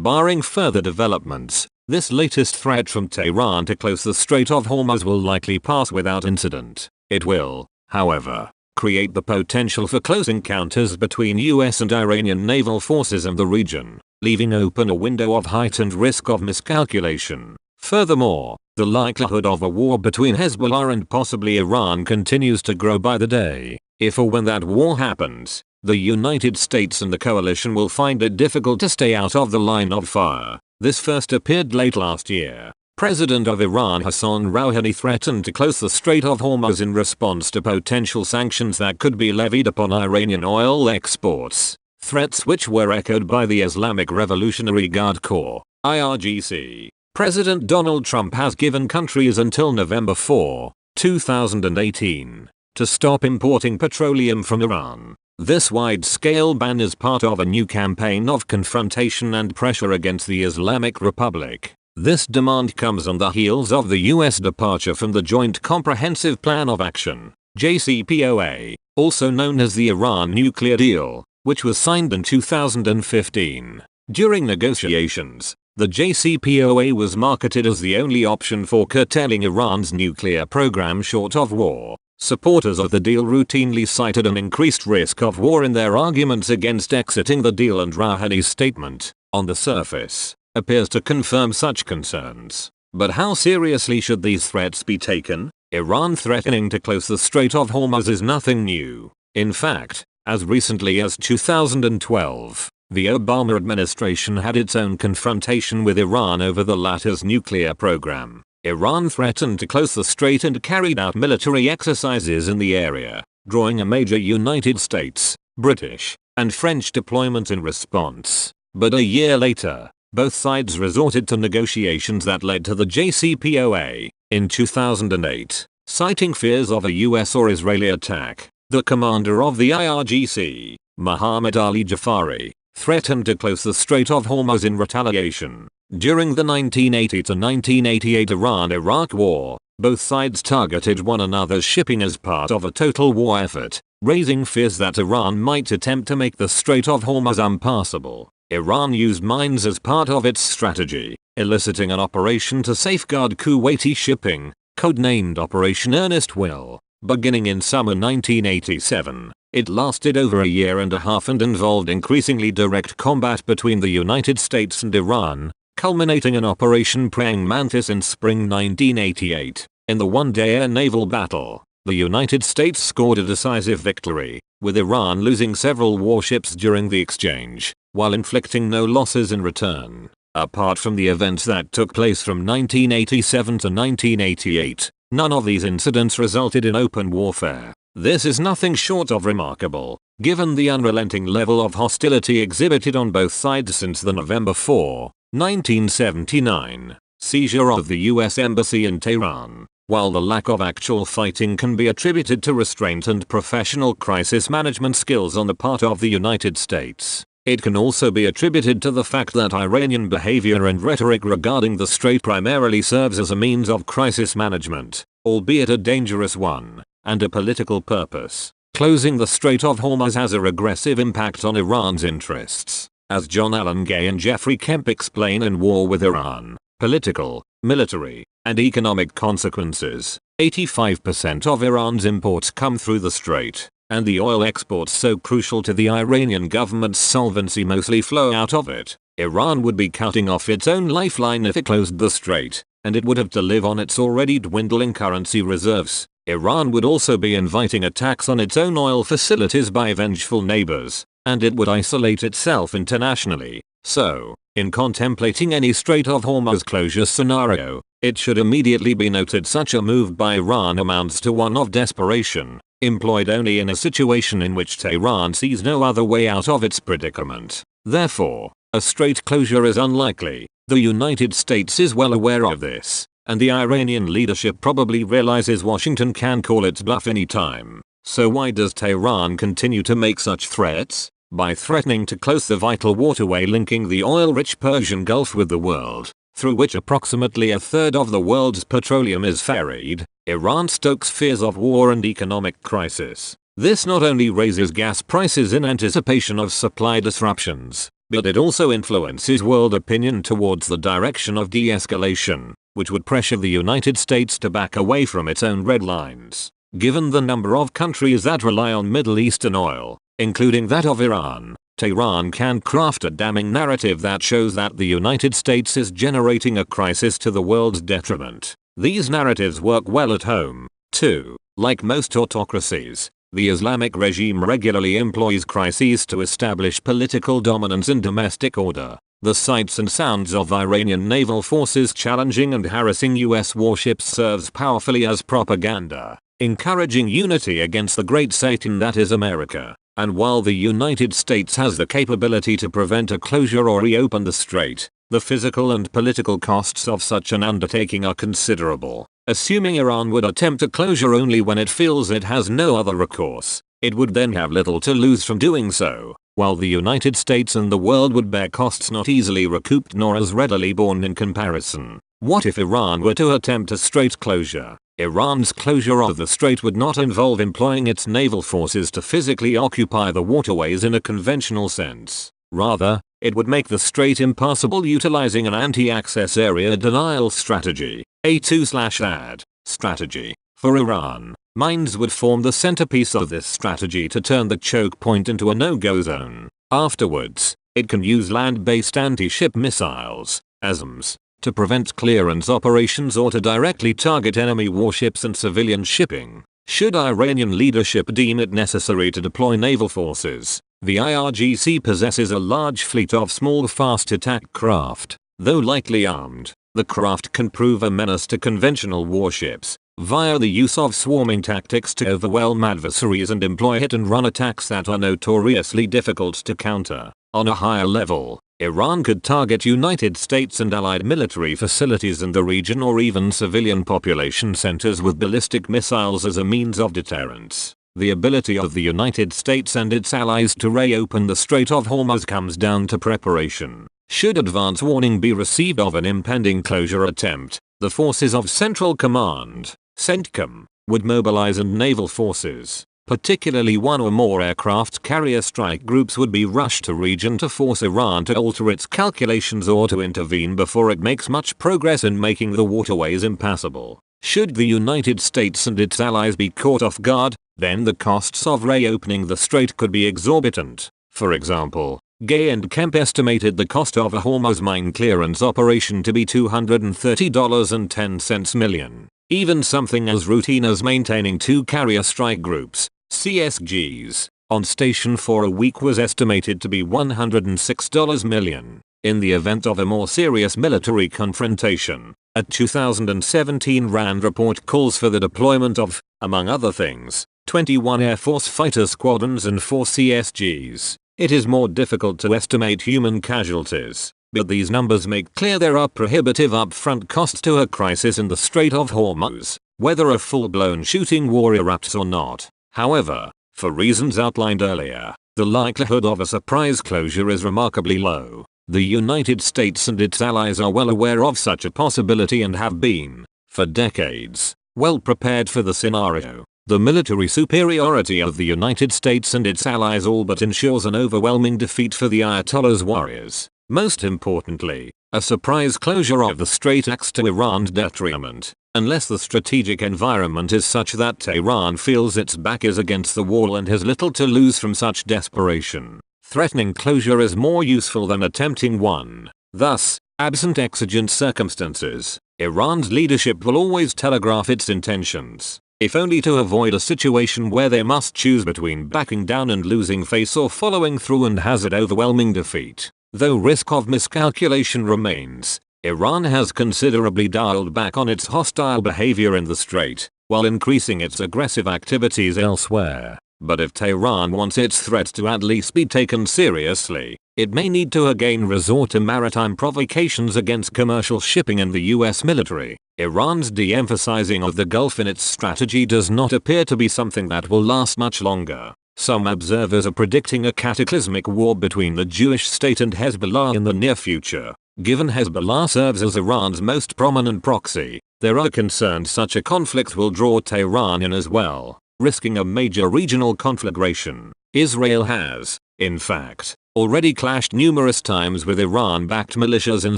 Barring further developments, this latest threat from Tehran to close the Strait of Hormuz will likely pass without incident. It will, however, create the potential for close encounters between US and Iranian naval forces in the region, leaving open a window of heightened risk of miscalculation. Furthermore, the likelihood of a war between Hezbollah and possibly Iran continues to grow by the day. If or when that war happens, the United States and the coalition will find it difficult to stay out of the line of fire. This first appeared late last year. President of Iran Hassan Rouhani threatened to close the Strait of Hormuz in response to potential sanctions that could be levied upon Iranian oil exports. Threats which were echoed by the Islamic Revolutionary Guard Corps, IRGC. President Donald Trump has given countries until November 4, 2018, to stop importing petroleum from Iran. This wide-scale ban is part of a new campaign of confrontation and pressure against the Islamic Republic. This demand comes on the heels of the US departure from the Joint Comprehensive Plan of Action, JCPOA, also known as the Iran Nuclear Deal, which was signed in 2015. During negotiations, the JCPOA was marketed as the only option for curtailing Iran's nuclear program short of war. Supporters of the deal routinely cited an increased risk of war in their arguments against exiting the deal, and Rouhani's statement, on the surface, appears to confirm such concerns. But how seriously should these threats be taken? Iran threatening to close the Strait of Hormuz is nothing new. In fact, as recently as 2012, the Obama administration had its own confrontation with Iran over the latter's nuclear program. Iran threatened to close the strait and carried out military exercises in the area, drawing a major United States, British, and French deployment in response. But a year later, both sides resorted to negotiations that led to the JCPOA. In 2008, citing fears of a US or Israeli attack, the commander of the IRGC, Mohammad Ali Jafari, threatened to close the Strait of Hormuz in retaliation. During the 1980 to 1988 Iran-Iraq War, both sides targeted one another's shipping as part of a total war effort, raising fears that Iran might attempt to make the Strait of Hormuz impassable. Iran used mines as part of its strategy, eliciting an operation to safeguard Kuwaiti shipping, codenamed Operation Earnest Will. Beginning in summer 1987, it lasted over a year and a half and involved increasingly direct combat between the United States and Iran, culminating in Operation Praying Mantis in spring 1988. In the one-day air naval battle, the United States scored a decisive victory, with Iran losing several warships during the exchange, while inflicting no losses in return. Apart from the events that took place from 1987 to 1988, none of these incidents resulted in open warfare. This is nothing short of remarkable, given the unrelenting level of hostility exhibited on both sides since the November 4, 1979, seizure of the US Embassy in Tehran. While the lack of actual fighting can be attributed to restraint and professional crisis management skills on the part of the United States, it can also be attributed to the fact that Iranian behavior and rhetoric regarding the Strait primarily serves as a means of crisis management, albeit a dangerous one, and a political purpose. Closing the Strait of Hormuz has a regressive impact on Iran's interests, as John Allen Gay and Jeffrey Kemp explain in War with Iran: political, military, and economic consequences. 85% of Iran's imports come through the strait, and the oil exports so crucial to the Iranian government's solvency mostly flow out of it. Iran would be cutting off its own lifeline if it closed the strait, and it would have to live on its already dwindling currency reserves. Iran would also be inviting attacks on its own oil facilities by vengeful neighbors, and it would isolate itself internationally. So, in contemplating any Strait of Hormuz closure scenario, it should immediately be noted such a move by Iran amounts to one of desperation, employed only in a situation in which Tehran sees no other way out of its predicament. Therefore, a strait closure is unlikely. The United States is well aware of this, and the Iranian leadership probably realizes Washington can call its bluff any time. So why does Tehran continue to make such threats? By threatening to close the vital waterway linking the oil-rich Persian Gulf with the world, through which approximately a third of the world's petroleum is ferried, Iran stokes fears of war and economic crisis. This not only raises gas prices in anticipation of supply disruptions, but it also influences world opinion towards the direction of de-escalation, which would pressure the United States to back away from its own red lines. Given the number of countries that rely on Middle Eastern oil, including that of Iran, Tehran can craft a damning narrative that shows that the United States is generating a crisis to the world's detriment. These narratives work well at home, too. Like most autocracies, the Islamic regime regularly employs crises to establish political dominance and domestic order. The sights and sounds of Iranian naval forces challenging and harassing US warships serves powerfully as propaganda, encouraging unity against the great Satan that is America. And while the United States has the capability to prevent a closure or reopen the strait, the physical and political costs of such an undertaking are considerable. Assuming Iran would attempt a closure only when it feels it has no other recourse, it would then have little to lose from doing so, while the United States and the world would bear costs not easily recouped nor as readily borne in comparison. What if Iran were to attempt a strait closure? Iran's closure of the strait would not involve employing its naval forces to physically occupy the waterways in a conventional sense. Rather, it would make the strait impassable utilizing an anti-access area denial strategy, A2/AD strategy. For Iran, mines would form the centerpiece of this strategy to turn the choke point into a no-go zone. Afterwards, it can use land-based anti-ship missiles, ASMs, to prevent clearance operations or to directly target enemy warships and civilian shipping. Should Iranian leadership deem it necessary to deploy naval forces, the IRGC possesses a large fleet of small fast attack craft. Though lightly armed, the craft can prove a menace to conventional warships, via the use of swarming tactics to overwhelm adversaries and employ hit-and-run attacks that are notoriously difficult to counter. On a higher level, Iran could target United States and allied military facilities in the region or even civilian population centers with ballistic missiles as a means of deterrence. The ability of the United States and its allies to reopen the Strait of Hormuz comes down to preparation. Should advance warning be received of an impending closure attempt, the forces of Central Command, CENTCOM, would mobilize and naval forces, particularly one or more aircraft carrier strike groups, would be rushed to region to force Iran to alter its calculations or to intervene before it makes much progress in making the waterways impassable. Should the United States and its allies be caught off guard, then the costs of reopening the strait could be exorbitant. For example, Gay and Kemp estimated the cost of a Hormuz mine clearance operation to be $230.10 million. Even something as routine as maintaining 2 carrier strike groups, CSGs, on station for a week was estimated to be $106 million. In the event of a more serious military confrontation, a 2017 RAND report calls for the deployment of, among other things, 21 Air Force fighter squadrons and 4 CSGs. It is more difficult to estimate human casualties, but these numbers make clear there are prohibitive upfront costs to a crisis in the Strait of Hormuz, whether a full-blown shooting war erupts or not. However, for reasons outlined earlier, the likelihood of a surprise closure is remarkably low. The United States and its allies are well aware of such a possibility and have been, for decades, well prepared for the scenario. The military superiority of the United States and its allies all but ensures an overwhelming defeat for the Ayatollah's warriors. Most importantly, a surprise closure of the strait acts to Iran's detriment, unless the strategic environment is such that Tehran feels its back is against the wall and has little to lose from such desperation. Threatening closure is more useful than attempting one. Thus, absent exigent circumstances, Iran's leadership will always telegraph its intentions, if only to avoid a situation where they must choose between backing down and losing face or following through and hazard overwhelming defeat. Though risk of miscalculation remains, Iran has considerably dialed back on its hostile behavior in the strait, while increasing its aggressive activities elsewhere. But if Tehran wants its threat to at least be taken seriously, it may need to again resort to maritime provocations against commercial shipping and the US military. Iran's de-emphasizing of the Gulf in its strategy does not appear to be something that will last much longer. Some observers are predicting a cataclysmic war between the Jewish state and Hezbollah in the near future. Given Hezbollah serves as Iran's most prominent proxy, there are concerns such a conflict will draw Tehran in as well, risking a major regional conflagration. Israel has, in fact, already clashed numerous times with Iran-backed militias in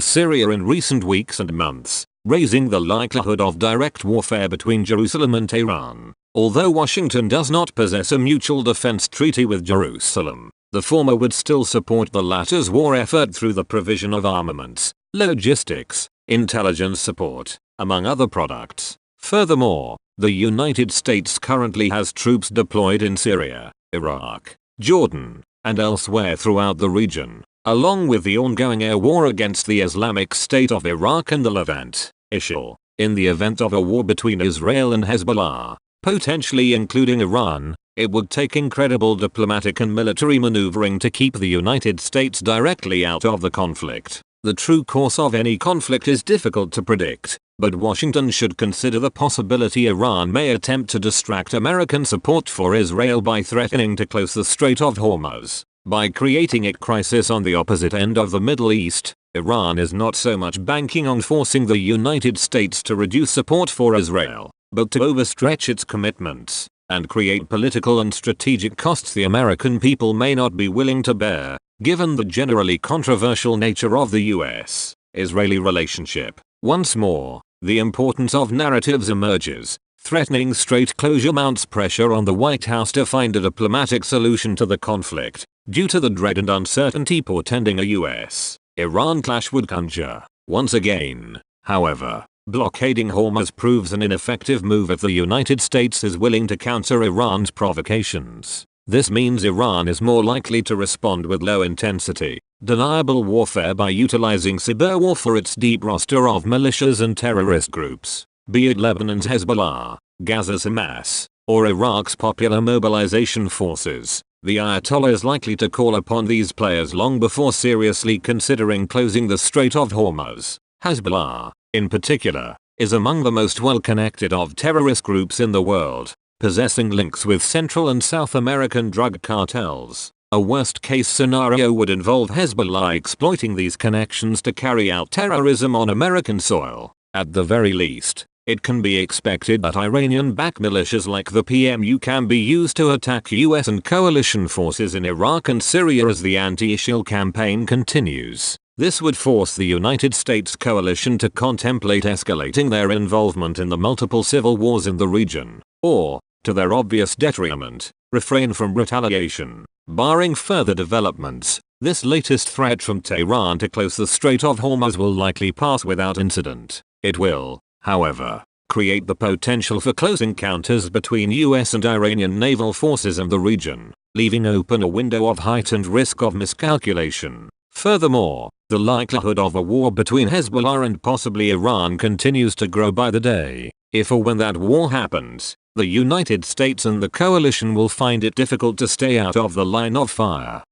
Syria in recent weeks and months, raising the likelihood of direct warfare between Jerusalem and Tehran. Although Washington does not possess a mutual defense treaty with Jerusalem, the former would still support the latter's war effort through the provision of armaments, logistics, intelligence support, among other products. Furthermore, the United States currently has troops deployed in Syria, Iraq, Jordan, and elsewhere throughout the region, along with the ongoing air war against the Islamic State of Iraq and the Levant, ISIL. In the event of a war between Israel and Hezbollah, potentially including Iran, it would take incredible diplomatic and military maneuvering to keep the United States directly out of the conflict. The true course of any conflict is difficult to predict, but Washington should consider the possibility Iran may attempt to distract American support for Israel by threatening to close the Strait of Hormuz. By creating a crisis on the opposite end of the Middle East, Iran is not so much banking on forcing the United States to reduce support for Israel, but to overstretch its commitments and create political and strategic costs the American people may not be willing to bear, given the generally controversial nature of the US-Israeli relationship. Once more, the importance of narratives emerges. Threatening Strait closure mounts pressure on the White House to find a diplomatic solution to the conflict, due to the dread and uncertainty portending a US-Iran clash would conjure. Once again, however, blockading Hormuz proves an ineffective move if the United States is willing to counter Iran's provocations. This means Iran is more likely to respond with low-intensity, deniable warfare by utilizing cyber war for its deep roster of militias and terrorist groups, be it Lebanon's Hezbollah, Gaza's Hamas, or Iraq's Popular Mobilization Forces. The Ayatollah is likely to call upon these players long before seriously considering closing the Strait of Hormuz. Hezbollah, in particular, is among the most well-connected of terrorist groups in the world, possessing links with Central and South American drug cartels. A worst-case scenario would involve Hezbollah exploiting these connections to carry out terrorism on American soil. At the very least, it can be expected that Iranian-backed militias like the PMU can be used to attack US and coalition forces in Iraq and Syria as the anti-ISIL campaign continues. This would force the United States coalition to contemplate escalating their involvement in the multiple civil wars in the region, or, to their obvious detriment, refrain from retaliation. Barring further developments, this latest threat from Tehran to close the Strait of Hormuz will likely pass without incident. It will, however, create the potential for close encounters between US and Iranian naval forces in the region, leaving open a window of heightened risk of miscalculation. Furthermore, the likelihood of a war between Hezbollah and possibly Iran continues to grow by the day. If or when that war happens, the United States and the coalition will find it difficult to stay out of the line of fire.